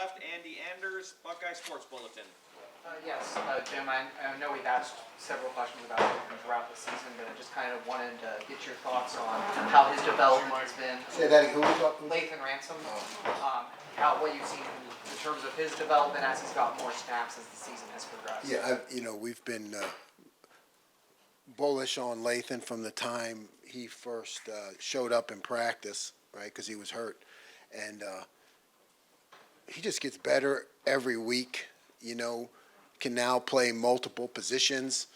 left, Andy Anders, Buckeye Sports Bulletin. Yes, Jim, I know we've asked several questions about him throughout the season, but I just kind of wanted to get your thoughts on how his development has been. Say that again. Who was talking? Lathan Ransom, what you've seen in terms of his development as he's got more snaps as the season has progressed. Yeah, we've been bullish on Lathan from the time he first showed up in practice, right, because he was hurt. And he just gets better every week, can now play multiple positions,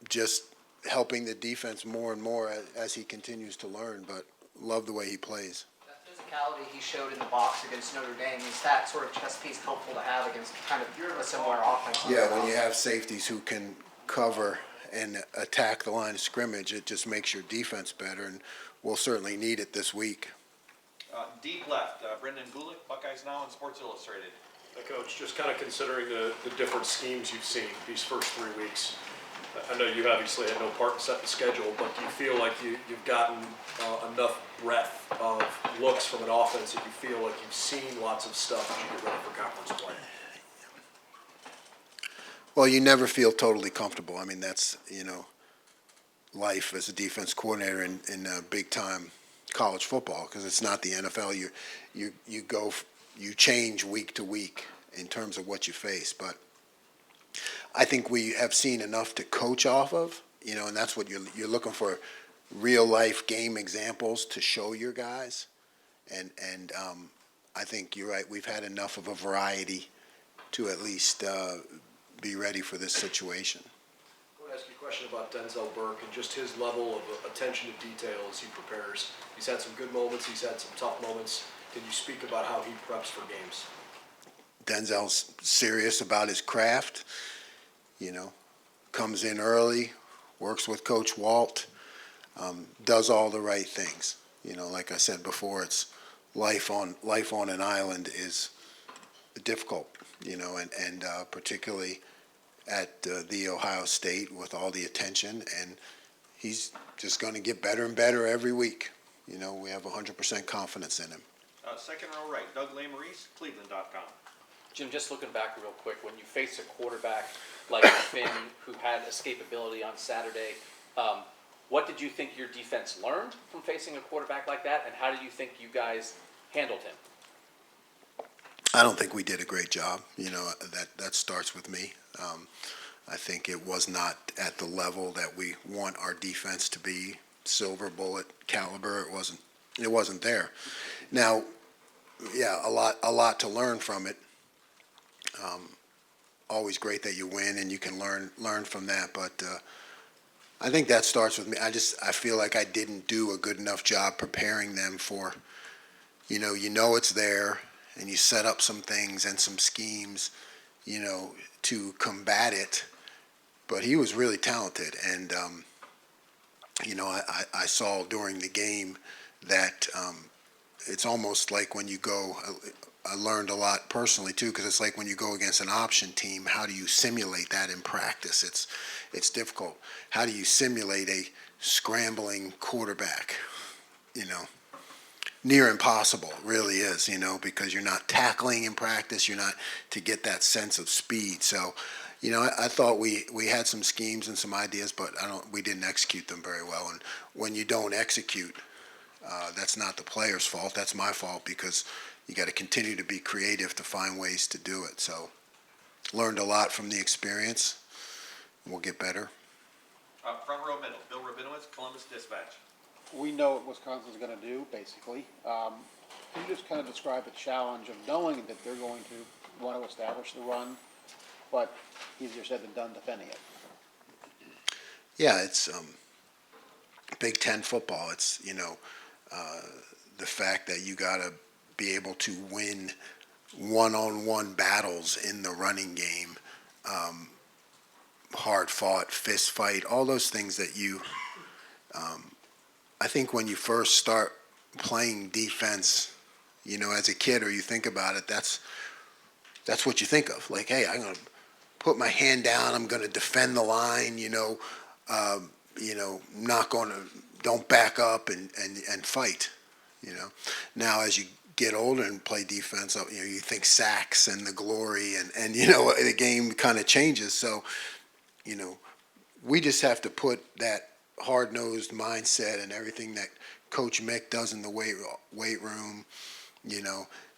just helping the defense more and more as he continues to learn, but love the way he plays. That physicality he showed in the box against Notre Dame, is that sort of chess piece helpful to have against kind of a similar offense? Yeah, when you have safeties who can cover and attack the line of scrimmage, it just makes your defense better, and we'll certainly need it this week. Deep left, Brendan Gulick, Buckeyes Now and Sports Illustrated. Coach, just kind of considering the different schemes you've seen these first 3 weeks, I know you obviously had no part in setting the schedule, but do you feel like you've gotten enough breadth of looks from an offense that you feel like you've seen lots of stuff as you get ready for conference play? Well, you never feel totally comfortable. I mean, that's, life as a defense coordinator in big-time college football, because it's not the NFL. You change week to week in terms of what you face. But I think we have seen enough to coach off of, and that's what you're looking for, real-life game examples to show your guys. And I think you're right. We've had enough of a variety to at least be ready for this situation. I want to ask you a question about Denzel Burke and just his level of attention to detail as he prepares. He's had some good moments. He's had some tough moments. Can you speak about how he preps for games? Denzel's serious about his craft, comes in early, works with Coach Walt, does all the right things. Like I said before, it's life on an island is difficult, and particularly at the Ohio State with all the attention, and he's just going to get better and better every week. We have 100% confidence in him. Second row right, Doug Lesmerises, Cleveland.com. Jim, just looking back real quick, when you face a quarterback like Finn, who had escapability on Saturday, what did you think your defense learned from facing a quarterback like that, and how do you think you guys handled him? I don't think we did a great job. That starts with me. I think it was not at the level that we want our defense to be, silver bullet caliber. It wasn't there. Now, yeah, a lot to learn from it. Always great that you win and you can learn from that, but I think that starts with me. I feel like I didn't do a good enough job preparing them for, it's there, and you set up some things and some schemes, to combat it. But he was really talented, and I saw during the game that it's almost like when you go. I learned a lot personally too, because it's like when you go against an option team, how do you simulate that in practice? It's difficult. How do you simulate a scrambling quarterback? Near impossible, really is, because you're not tackling in practice, you're not to get that sense of speed. So, I thought we had some schemes and some ideas, but we didn't execute them very well. And when you don't execute, that's not the player's fault. That's my fault, because you got to continue to be creative to find ways to do it. So, learned a lot from the experience. We'll get better. Front row middle, Bill Rabinowitz, Columbus Dispatch. We know what Wisconsin's going to do, basically. Can you just kind of describe the challenge of knowing that they're going to want to establish the run, but easier said than done defending it? Yeah, it's Big Ten football. It's, the fact that you got to be able to win one-on-one battles in the running game, hard-fought, fist fight, all those things that I think when you first start playing defense, as a kid, or you think about it, that's what you think of. Like, hey, I'm going to put my hand down, I'm going to defend the line, not going to, don't back up and fight, Now, as you get older and play defense, you think sacks and the glory and the game kind of changes. So, we just have to put that hard-nosed mindset and everything that Coach Mick does in the weight room,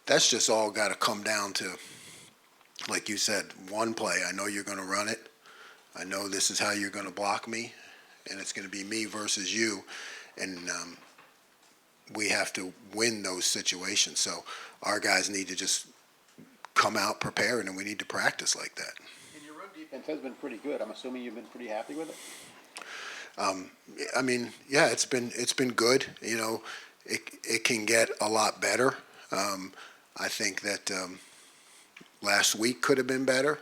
that's just all got to come down to, like you said, one play. I know you're going to run it. I know this is how you're going to block me, and it's going to be me versus you. And we have to win those situations. So our guys need to just come out prepared, and we need to practice like that. And your run defense has been pretty good. I'm assuming you've been pretty happy with it? Yeah, it's been good. It can get a lot better. I think that last week could have been better.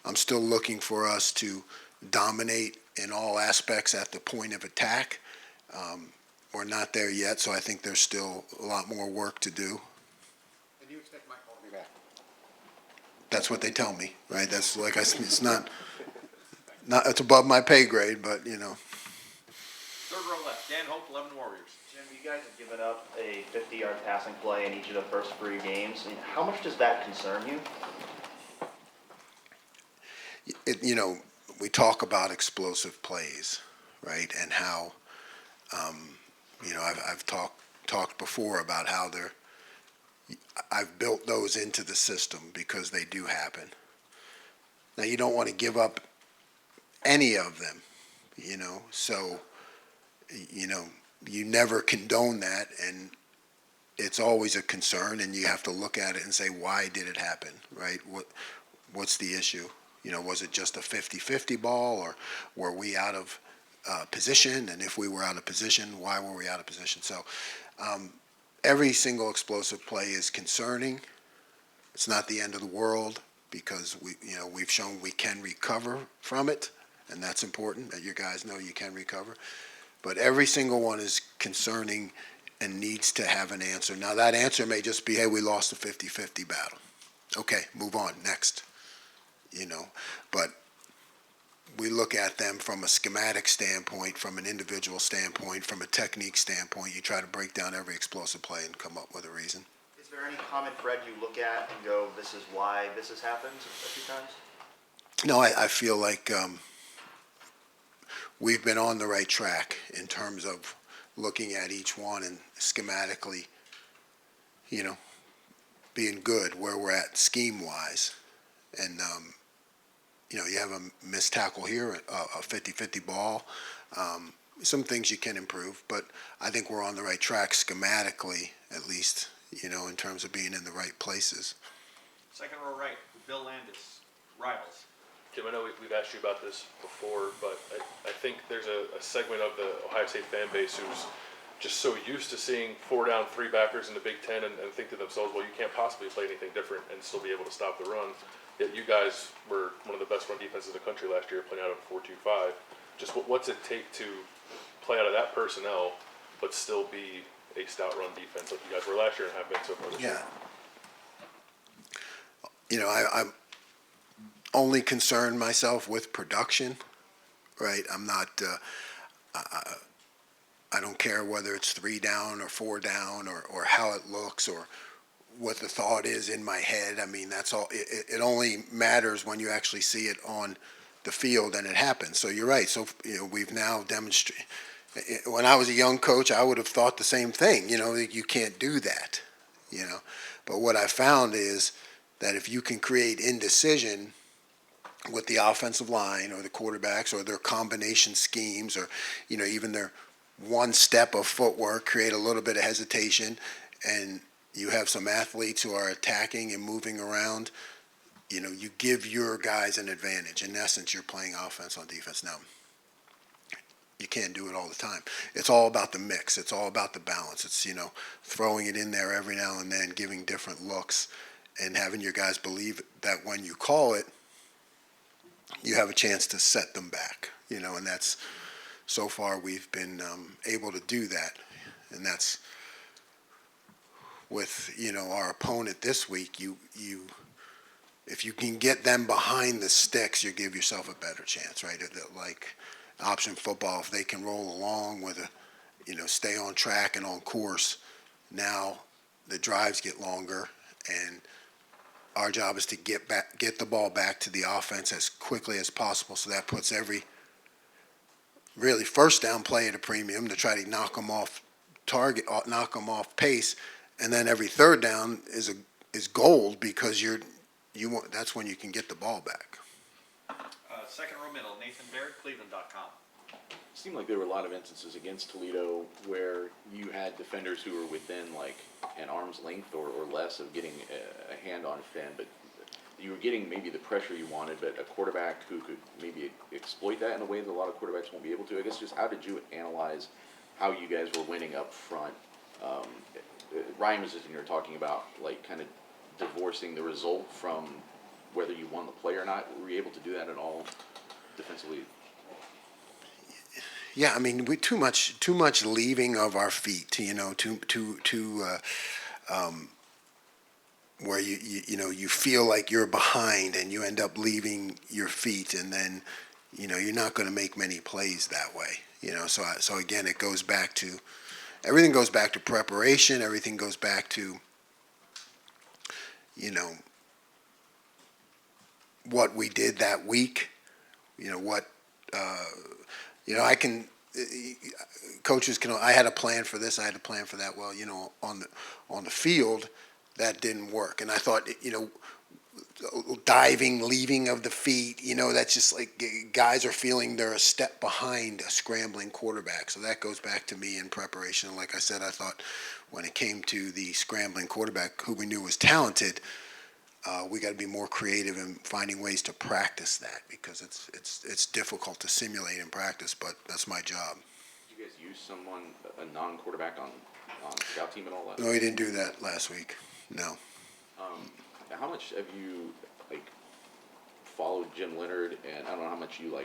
I'm still looking for us to dominate in all aspects at the point of attack. We're not there yet, so I think there's still a lot more work to do. And you expect Mike Hall to be back? That's what they tell me, right? That's like it's not it's above my pay grade, but Third row left, Dan Hope, 11 Warriors. Jim, you guys have given up a 50-yard passing play in each of the first 3 games. I mean, how much does that concern you? We talk about explosive plays, right? And how, I've talked before about how I've built those into the system because they do happen. Now, you don't want to give up any of them, so, you never condone that, and it's always a concern, and you have to look at it and say, why did it happen, right? What's the issue? Was it just a 50-50 ball, or were we out of position? And if we were out of position, why were we out of position? So every single explosive play is concerning. It's not the end of the world because we've shown we can recover from it, and that's important that your guys know you can recover. But every single one is concerning and needs to have an answer. Now, that answer may just be, hey, we lost a 50-50 battle. Okay, move on, next. But we look at them from a schematic standpoint, from an individual standpoint, from a technique standpoint. You try to break down every explosive play and come up with a reason. Is there any common thread you look at and go, this is why this has happened a few times? No, I feel like we've been on the right track in terms of looking at each one and schematically, being good where we're at scheme-wise. And, you have a missed tackle here, a 50-50 ball. Some things you can improve, but I think we're on the right track schematically, at least, in terms of being in the right places. Second row right, Bill Landis, Rivals. Jim, I know we've asked you about this before, but I think there's a segment of the Ohio State fan base who's just so used to seeing 4 down, 3 backers in the Big Ten and think to themselves, well, you can't possibly play anything different and still be able to stop the run. Yet you guys were one of the best run defenses in the country last year, playing out of 4-2-5. Just what's it take to play out of that personnel, but still be a stout run defense like you guys were last year and have been so far this year? I'm only concern myself with production, right? I'm not, I don't care whether it's 3 down or 4 down or how it looks or what the thought is in my head. I mean, that's all. It only matters when you actually see it on the field and it happens. So you're right. So, we've now demonstrated. When I was a young coach, I would have thought the same thing. You can't do that, But what I found is that if you can create indecision with the offensive line or the quarterbacks or their combination schemes or, even their one step of footwork, create a little bit of hesitation, and you have some athletes who are attacking and moving around, you give your guys an advantage. In essence, you're playing offense on defense. Now, you can't do it all the time. It's all about the mix. It's all about the balance. It's, throwing it in there every now and then, giving different looks, and having your guys believe that when you call it, you have a chance to set them back, and that's, so far we've been able to do that. And that's with, our opponent this week, if you can get them behind the sticks, you give yourself a better chance, right? Like option football, if they can roll along with stay on track and on course, now the drives get longer, and our job is to get the ball back to the offense as quickly as possible. So that puts every really first down play at a premium to try to knock them off target, knock them off pace, and then every third down is gold because that's when you can get the ball back. Second row middle, Nathan Baird, Cleveland.com. Seemed like there were a lot of instances against Toledo where you had defenders who were within like an arm's length or less of getting a hand on Finn, but you were getting maybe the pressure you wanted, but a quarterback who could maybe exploit that in a way that a lot of quarterbacks won't be able to. I guess just how did you analyze how you guys were winning up front? Ryan was just in here talking about like kind of divorcing the result from whether you won the play or not. Were you able to do that at all defensively? Yeah, I mean, we too much leaving of our feet. Where you feel like you're behind and you end up leaving your feet, and then you're not going to make many plays that way. So again, it goes back to everything goes back to preparation. Everything goes back to what we did that week. I can. Coaches can. I had a plan for this. I had a plan for that. Well, on the field, that didn't work, and I thought, diving, leaving of the feet. That's just like guys are feeling they're a step behind a scrambling quarterback. So that goes back to me in preparation. Like I said, I thought when it came to the scrambling quarterback, who we knew was talented, we got to be more creative in finding ways to practice that because it's difficult to simulate in practice. But that's my job. Did you guys use someone, a non-quarterback on scout team and all that? No, we didn't do that last week. No. How much have you followed Jim Leonard, and I don't know how much you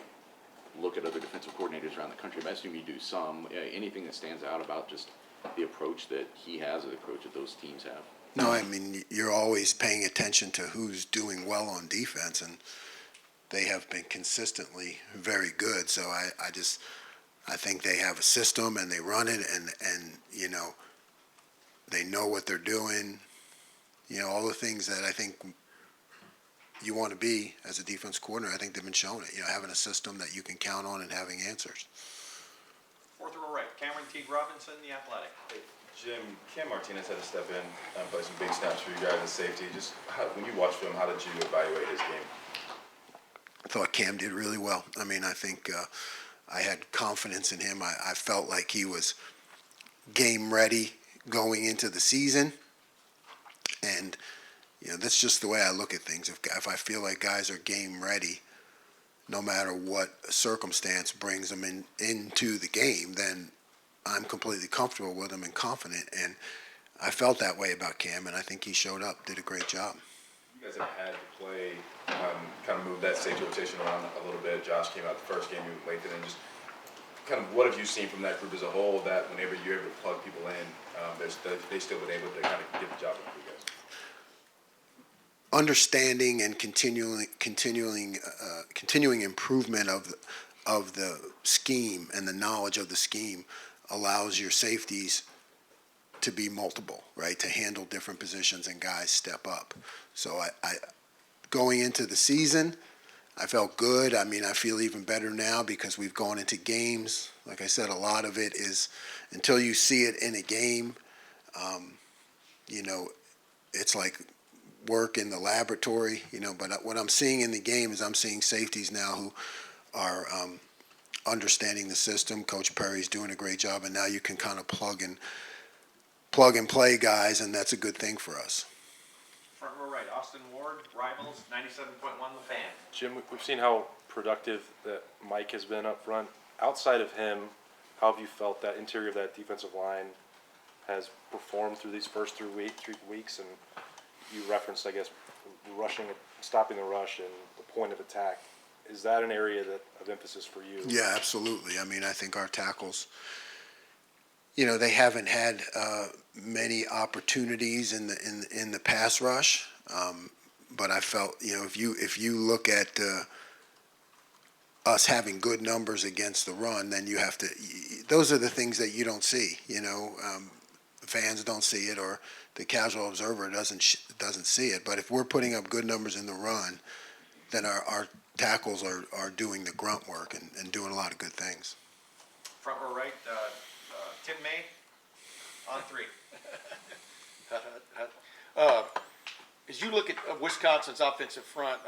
look at other defensive coordinators around the country, but I assume you do some. Anything that stands out about just the approach that he has or the approach that those teams have? No, I mean, you're always paying attention to who's doing well on defense, and they have been consistently very good. So I think they have a system and they run it, and they know what they're doing. All the things that I think you want to be as a defense coordinator, I think they've been showing it. Having a system that you can count on and having answers. Fourth row right, Cameron Teague Robinson, The Athletic. Jim, Cam Martinez had to step in and play some big snaps for you guys as safety. Just when you watched film, how did you evaluate his game? I thought Cam did really well. I mean, I think I had confidence in him. I felt like he was game ready going into the season. And, that's just the way I look at things. If I feel like guys are game ready, no matter what circumstance brings them into the game, then I'm completely comfortable with them and confident. And I felt that way about Cam, and I think he showed up, did a great job. You guys have had to play, kind of move that stage rotation around a little bit. Josh came out the first game, you late in. Just kind of what have you seen from that group as a whole that whenever you're able to plug people in, they still been able to kind of get the job done for you guys? Understanding and continuing improvement of the scheme and the knowledge of the scheme allows your safeties to be multiple, right? To handle different positions and guys step up. So I going into the season, I felt good. I mean, I feel even better now because we've gone into games. Like I said, a lot of it is until you see it in a game, it's like work in the laboratory, but what I'm seeing in the game is I'm seeing safeties now who are understanding the system. Coach Perry's doing a great job, and now you can kind of plug and play guys, and that's a good thing for us. Front row right, Austin Ward, Rivals, 97.1 The Fan. Jim, we've seen how productive that Mike has been up front. Outside of him, how have you felt that interior of that defensive line has performed through these first 3 weeks? And you referenced, I guess, rushing, stopping the rush and the point of attack. Is that an area of emphasis for you? Yeah, absolutely. I mean, I think our tackles, they haven't had many opportunities in the pass rush, but I felt, if you look at us having good numbers against the run, then you have to. Those are the things that you don't see. fans don't see it or the casual observer doesn't see it. But if we're putting up good numbers in the run, then our tackles are doing the grunt work and doing a lot of good things. Front row right, Tim May, on three. As you look at Wisconsin's offensive front,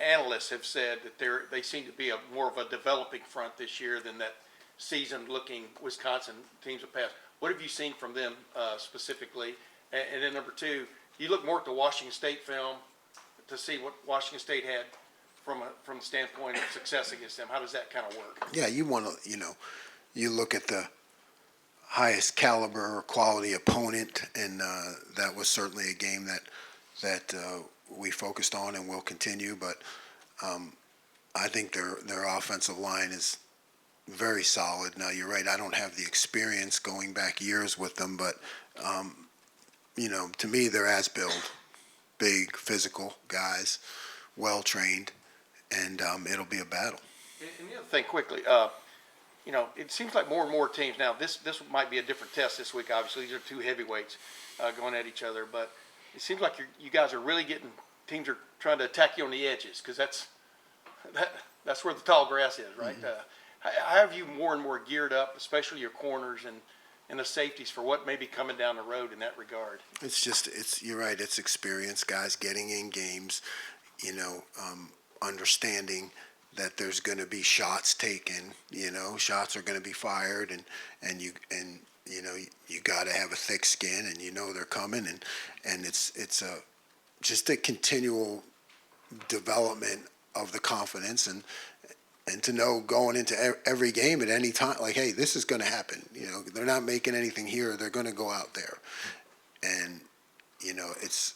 analysts have said that they seem to be more of a developing front this year than that seasoned-looking Wisconsin teams have passed. What have you seen from them specifically? And then number two, you look more at the Washington State film to see what Washington State had from the standpoint of success against them. How does that kind of work? Yeah, you want to, you look at the highest caliber or quality opponent, and that was certainly a game that we focused on and will continue. But I think their offensive line is very solid. Now, you're right, I don't have the experience going back years with them, but, to me, they're as-built, big, physical guys, well-trained, and it'll be a battle. And the other thing quickly, it seems like more and more teams now. This might be a different test this week. Obviously, these are two heavyweights going at each other. But it seems like you guys are really getting teams are trying to attack you on the edges because that's where the tall grass is, right? Mm-hmm. How have you more and more geared up, especially your corners and the safeties, for what may be coming down the road in that regard? You're right. It's experience, guys getting in games, understanding that there's going to be shots taken, shots are going to be fired, and you got to have a thick skin, and they're coming, and it's just a continual development of the confidence and to know going into every game at any time, like, hey, this is going to happen. They're not making anything here. They're going to go out there, and it's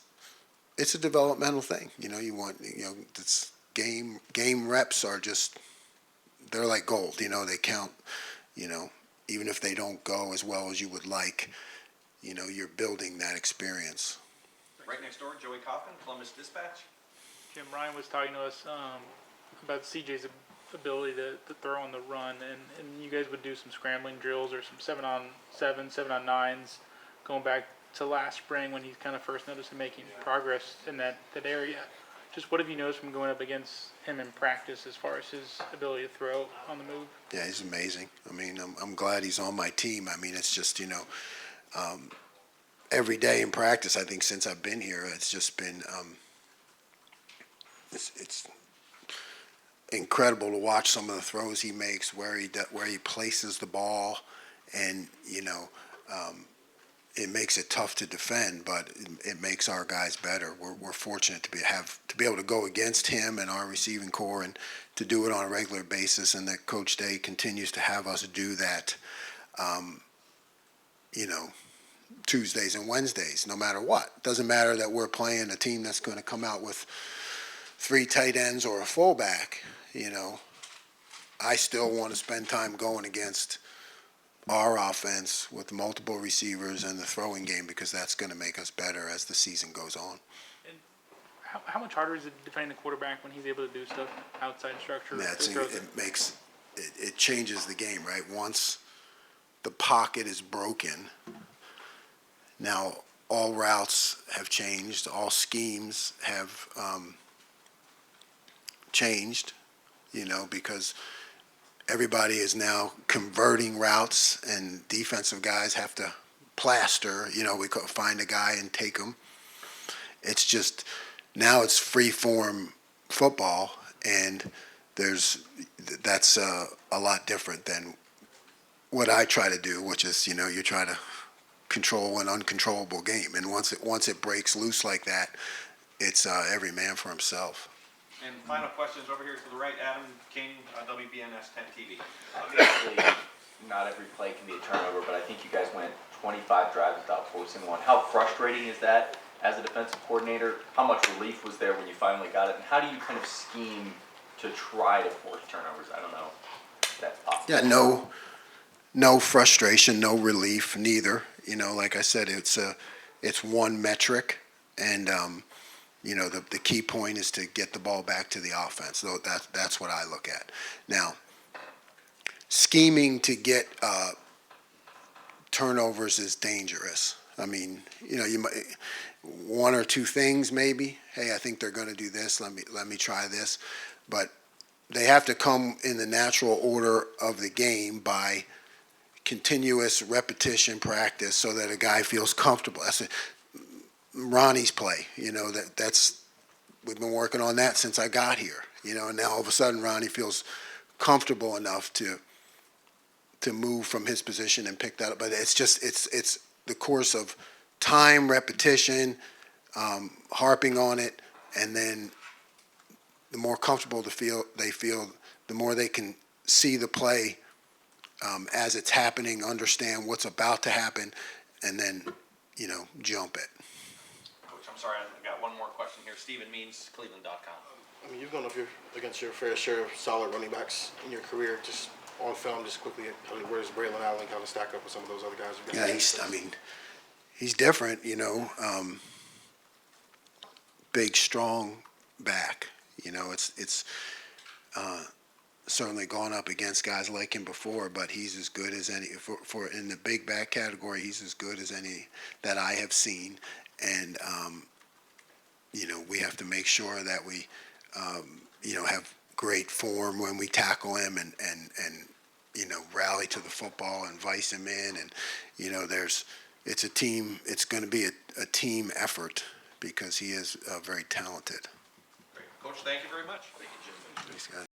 a developmental thing. You want it's game reps are just they're like gold. They count. Even if they don't go as well as you would like, you're building that experience. Right next door, Joey Kaufman, Columbus Dispatch. Jim, Ryan was talking to us about CJ's ability to throw on the run, and you guys would do some scrambling drills or some 7-on-7, 7-on-9s, going back to last spring when he kind of first noticed him making progress in that area. Just what have you noticed from going up against him in practice as far as his ability to throw on the move? Yeah, he's amazing. I mean, I'm glad he's on my team. I mean, it's just, every day in practice, I think since I've been here, it's just been, it's incredible to watch some of the throws he makes, where he places the ball, and, it makes it tough to defend, but it makes our guys better. We're fortunate to be able to go against him and our receiving core, and to do it on a regular basis, and that Coach Day continues to have us do that, Tuesdays and Wednesdays, no matter what. Doesn't matter that we're playing a team that's going to come out with 3 tight ends or a fullback. I still want to spend time going against our offense with multiple receivers and the throwing game, because that's going to make us better as the season goes on. And how much harder is it defending the quarterback when he's able to do stuff outside structure? It changes the game, right? Once the pocket is broken, now all routes have changed, all schemes have changed, because everybody is now converting routes, and defensive guys have to plaster. We could find a guy and take him. It's just now it's free form football, and that's a lot different than what I try to do, which is you try to control an uncontrollable game, and once it breaks loose like that, it's every man for himself. And final questions over here to the right, Adam King, WBNS 10 TV. Obviously, not every play can be a turnover, but I think you guys went 25 drives without forcing one. How frustrating is that as a defensive coordinator? How much relief was there when you finally got it? And how do you kind of scheme to try to force turnovers? I don't know if that's possible. Yeah, no frustration, no relief, neither. Like I said, it's one metric, and the key point is to get the ball back to the offense. So that's what I look at. Now, scheming to get turnovers is dangerous. I mean, you know, you might, one or two things maybe. Hey, I think they're going to do this. Let me try this. But they have to come in the natural order of the game by continuous repetition practice so that a guy feels comfortable. That's Ronnie's play. You know, we've been working on that since I got here. You know, and now all of a sudden Ronnie feels comfortable enough to move from his position and pick that up. But it's just it's the course of time, repetition, harping on it, and then the more comfortable they feel, the more they can see the play as it's happening, understand what's about to happen, and then, you know, jump it. Coach, I'm sorry, I got one more question here. Steven Means, Cleveland.com. I mean, you've gone up against your fair share of solid running backs in your career. Just on film, just quickly, I mean, where's Braylon Allen kind of stack up with some of those other guys? Yeah, he's different, you know. Big, strong back. You know, it's certainly gone up against guys like him before, but he's as good as any for in the big back category. He's as good as any that I have seen, and you know, we have to make sure that we you know, have great form when we tackle him and you know, rally to the football and vice him in, and you know, it's a team. It's going to be a team effort because he is very talented. Great. Coach, thank you very much. Thanks, guys.